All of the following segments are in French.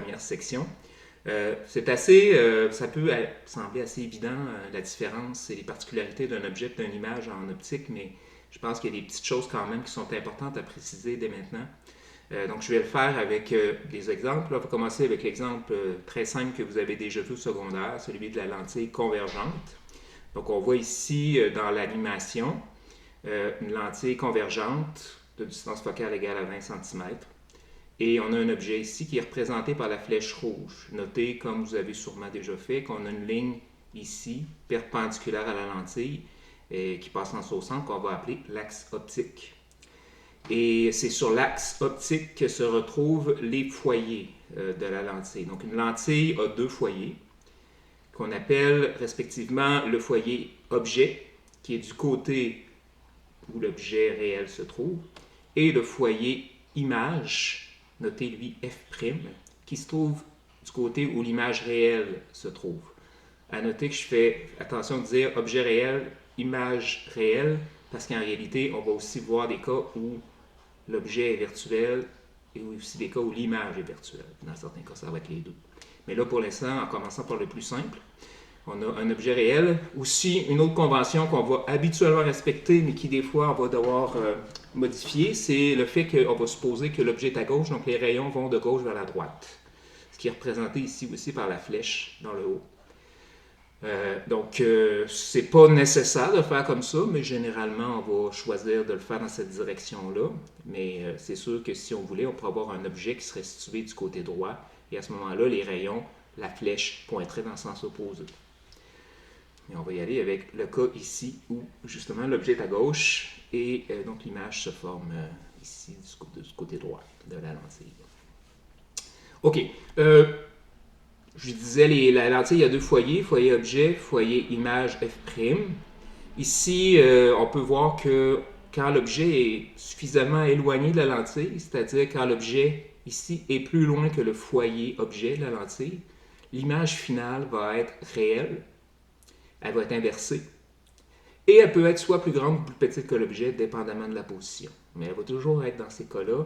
première section. Ça peut sembler assez évident, la différence et les particularités d'un objet et d'une image en optique, mais je pense qu'il y a des petites choses quand même qui sont importantes à préciser dès maintenant. Donc, je vais le faire avec des exemples. Là, on va commencer avec l'exemple très simple que vous avez déjà vu au secondaire, celui de la lentille convergente. Donc, on voit ici dans l'animation une lentille convergente de distance focale égale à 20 cm. Et on a un objet ici qui est représenté par la flèche rouge. Notez, comme vous avez sûrement déjà fait, qu'on a une ligne ici perpendiculaire à la lentille qui passe en son centre qu'on va appeler l'axe optique. Et c'est sur l'axe optique que se retrouvent les foyers de la lentille. Donc une lentille a deux foyers qu'on appelle respectivement le foyer objet, qui est du côté où l'objet réel se trouve, et le foyer image, notez lui F', qui se trouve du côté où l'image réelle se trouve. À noter que je fais attention de dire objet réel, image réelle, parce qu'en réalité, on va aussi voir des cas où l'objet est virtuel et aussi des cas où l'image est virtuelle. Dans certains cas, ça va être les deux. Mais là, pour l'instant, en commençant par le plus simple, on a un objet réel. Aussi, une autre convention qu'on va habituellement respecter, mais qui des fois, on va devoir modifier, c'est le fait qu'on va supposer que l'objet est à gauche, donc les rayons vont de gauche vers la droite. Ce qui est représenté ici aussi par la flèche dans le haut. Donc, c'est pas nécessaire de le faire comme ça, mais généralement, on va choisir de le faire dans cette direction-là. Mais c'est sûr que si on voulait, on pourrait avoir un objet qui serait situé du côté droit. Et à ce moment-là, les rayons, la flèche pointerait dans le sens opposé. Et on va y aller avec le cas ici où justement l'objet est à gauche et donc l'image se forme ici du côté droit de la lentille. OK. Je disais, la lentille, il y a deux foyers, foyer objet, foyer image F'. Ici, on peut voir que quand l'objet est suffisamment éloigné de la lentille, c'est-à-dire quand l'objet ici est plus loin que le foyer objet de la lentille, l'image finale va être réelle, elle va être inversée, et elle peut être soit plus grande ou plus petite que l'objet, dépendamment de la position. Mais elle va toujours être dans ces cas-là,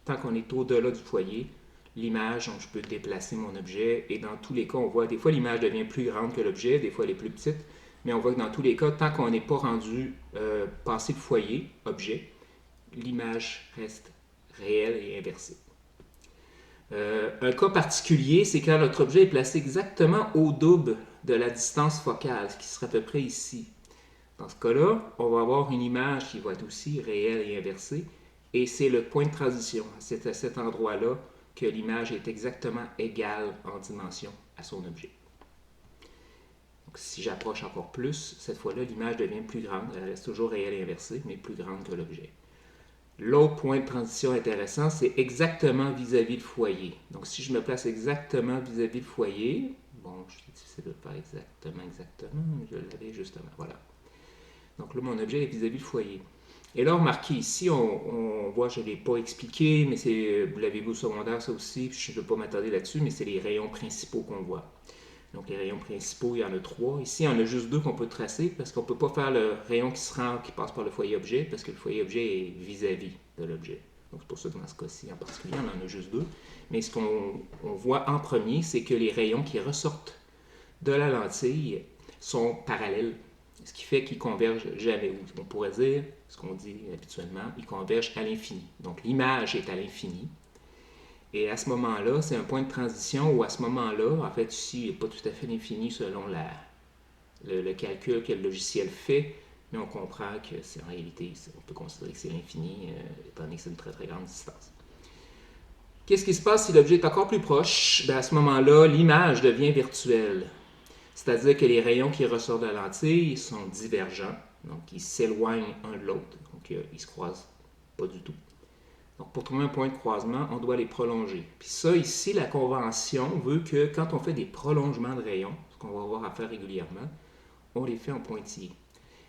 tant qu'on est au-delà du foyer, l'image, donc je peux déplacer mon objet, et dans tous les cas, on voit, des fois l'image devient plus grande que l'objet, des fois elle est plus petite, mais on voit que dans tous les cas, tant qu'on n'est pas rendu passé le foyer, objet, l'image reste réelle et inversée. Un cas particulier, c'est quand notre objet est placé exactement au double de la distance focale, ce qui serait à peu près ici. Dans ce cas-là, on va avoir une image qui va être aussi réelle et inversée, et c'est le point de transition. C'est à cet endroit-là que l'image est exactement égale en dimension à son objet. Donc, si j'approche encore plus, cette fois-là, l'image devient plus grande. Elle reste toujours réelle et inversée, mais plus grande que l'objet. L'autre point de transition intéressant, c'est exactement vis-à-vis le foyer. Donc, si je me place exactement vis-à-vis le foyer, bon, c'est difficile de le faire exactement, mais je l'avais justement, voilà. Donc là, mon objet est vis-à-vis le foyer. Et là, remarquez ici, on voit, je ne l'ai pas expliqué, mais vous l'avez vu au secondaire, ça aussi, je ne vais pas m'attarder là-dessus, mais c'est les rayons principaux qu'on voit. Donc les rayons principaux, il y en a trois. Ici, il y en a juste deux qu'on peut tracer, parce qu'on ne peut pas faire le rayon qui passe par le foyer objet, parce que le foyer objet est vis-à-vis de l'objet. Donc c'est pour ça que dans ce cas-ci en particulier, on en a juste deux. Mais ce qu'on voit en premier, c'est que les rayons qui ressortent de la lentille sont parallèles, ce qui fait qu'ils convergent jamais. On pourrait dire, ce qu'on dit habituellement, ils convergent à l'infini. Donc l'image est à l'infini. Et à ce moment-là, c'est un point de transition où à ce moment-là, en fait, ici, il n'est pas tout à fait l'infini selon le calcul que le logiciel fait, mais on comprend que c'est en réalité, on peut considérer que c'est l'infini, étant donné que c'est une très très grande distance. Qu'est-ce qui se passe si l'objet est encore plus proche? À ce moment-là, l'image devient virtuelle. C'est-à-dire que les rayons qui ressortent de la lentille sont divergents, donc ils s'éloignent un de l'autre, donc ils ne se croisent pas du tout. Donc pour trouver un point de croisement, on doit les prolonger. Puis ça, ici, la convention veut que quand on fait des prolongements de rayons, ce qu'on va avoir à faire régulièrement, on les fait en pointillés.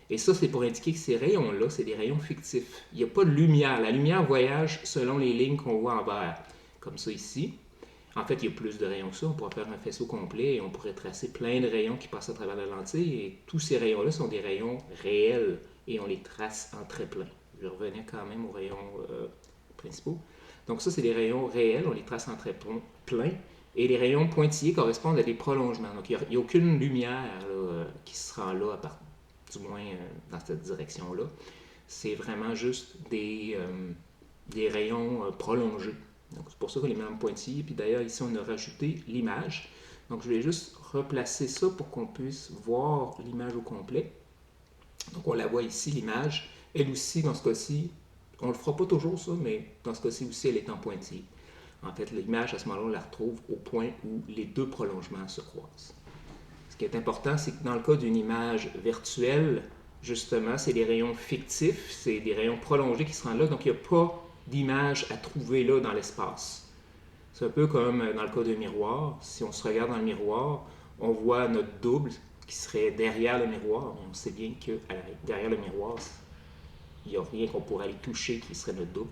Et ça, c'est pour indiquer que ces rayons-là, c'est des rayons fictifs. Il n'y a pas de lumière. La lumière voyage selon les lignes qu'on voit en vert, comme ça ici. En fait, il y a plus de rayons que ça. On pourrait faire un faisceau complet et on pourrait tracer plein de rayons qui passent à travers la lentille. Et tous ces rayons-là sont des rayons réels et on les trace en très plein. Je revenais quand même aux rayons principaux. Donc ça, c'est des rayons réels. On les trace en très plein. Et les rayons pointillés correspondent à des prolongements. Donc, il n'y a, aucune lumière là, qui sera là, du moins dans cette direction-là. C'est vraiment juste des rayons prolongés. Donc, c'est pour ça qu'on les met en pointillés. Puis d'ailleurs, ici, on a rajouté l'image. Donc, je vais juste replacer ça pour qu'on puisse voir l'image au complet. Donc, on la voit ici, l'image. Elle aussi, dans ce cas-ci, on ne le fera pas toujours ça, mais dans ce cas-ci aussi, elle est en pointillé. En fait, l'image, à ce moment-là, on la retrouve au point où les deux prolongements se croisent. Ce qui est important, c'est que dans le cas d'une image virtuelle, justement, c'est des rayons fictifs, c'est des rayons prolongés qui se rendent là, donc il n'y a pas d'image à trouver là dans l'espace. C'est un peu comme dans le cas d'un miroir. Si on se regarde dans le miroir, on voit notre double qui serait derrière le miroir, mais on sait bien que derrière le miroir, il n'y a rien qu'on pourrait aller toucher qui serait notre double.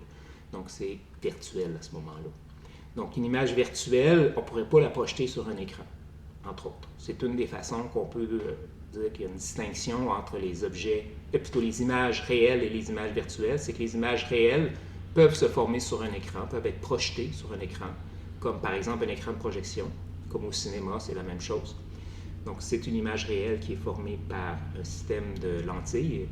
Donc c'est virtuel à ce moment-là. Donc une image virtuelle, on ne pourrait pas la projeter sur un écran, entre autres. C'est une des façons qu'on peut dire qu'il y a une distinction entre les objets, plutôt les images réelles et les images virtuelles. C'est que les images réelles peuvent se former sur un écran, peuvent être projetées sur un écran, comme par exemple un écran de projection, comme au cinéma, c'est la même chose. Donc c'est une image réelle qui est formée par un système de lentilles.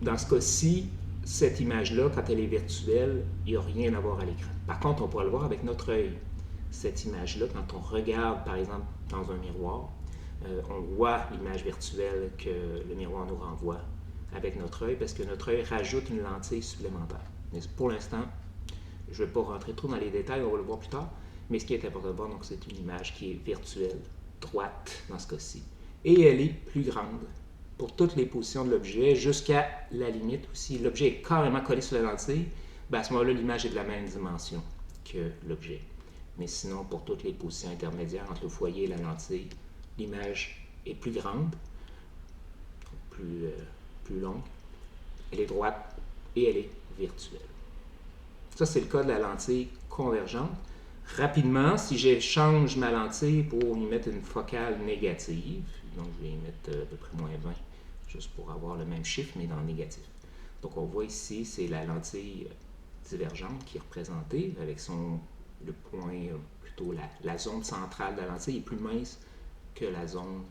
Dans ce cas-ci, cette image-là, quand elle est virtuelle, il n'y a rien à voir à l'écran. Par contre, on pourra le voir avec notre œil. Cette image-là, quand on regarde, par exemple, dans un miroir, on voit l'image virtuelle que le miroir nous renvoie avec notre œil, parce que notre œil rajoute une lentille supplémentaire. Mais pour l'instant, je ne vais pas rentrer trop dans les détails, on va le voir plus tard, mais ce qui est important de voir, donc, c'est une image qui est virtuelle, droite dans ce cas-ci. Et elle est plus grande pour toutes les positions de l'objet, jusqu'à la limite où si l'objet est carrément collé sur la lentille, ben à ce moment-là, l'image est de la même dimension que l'objet. Mais sinon, pour toutes les positions intermédiaires entre le foyer et la lentille, l'image est plus grande, plus longue, elle est droite et elle est virtuelle. Ça, c'est le cas de la lentille convergente. Rapidement, si je change ma lentille pour y mettre une focale négative, donc je vais y mettre à peu près moins 20, juste pour avoir le même chiffre, mais dans le négatif. Donc on voit ici, c'est la lentille divergente qui est représentée avec le point, plutôt la zone centrale de la lentille est plus mince que la zone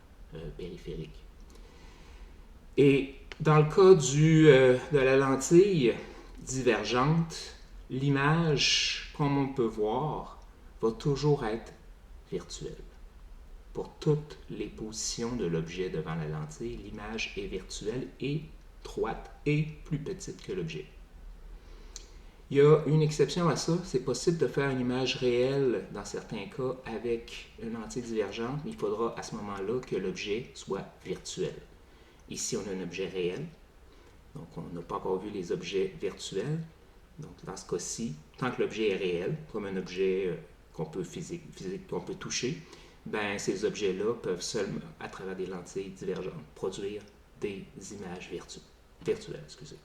périphérique. Et dans le cas de la lentille divergente, l'image, comme on peut voir, va toujours être virtuelle. Pour toutes les positions de l'objet devant la lentille, l'image est virtuelle et droite et plus petite que l'objet. Il y a une exception à ça, c'est possible de faire une image réelle dans certains cas avec une lentille divergente, mais il faudra à ce moment-là que l'objet soit virtuel. Ici, on a un objet réel, donc on n'a pas encore vu les objets virtuels. Donc dans ce cas-ci, tant que l'objet est réel, comme un objet qu'on peut qu'on peut toucher, ben, ces objets-là peuvent seulement, à travers des lentilles divergentes, produire des images virtuelles. Excusez.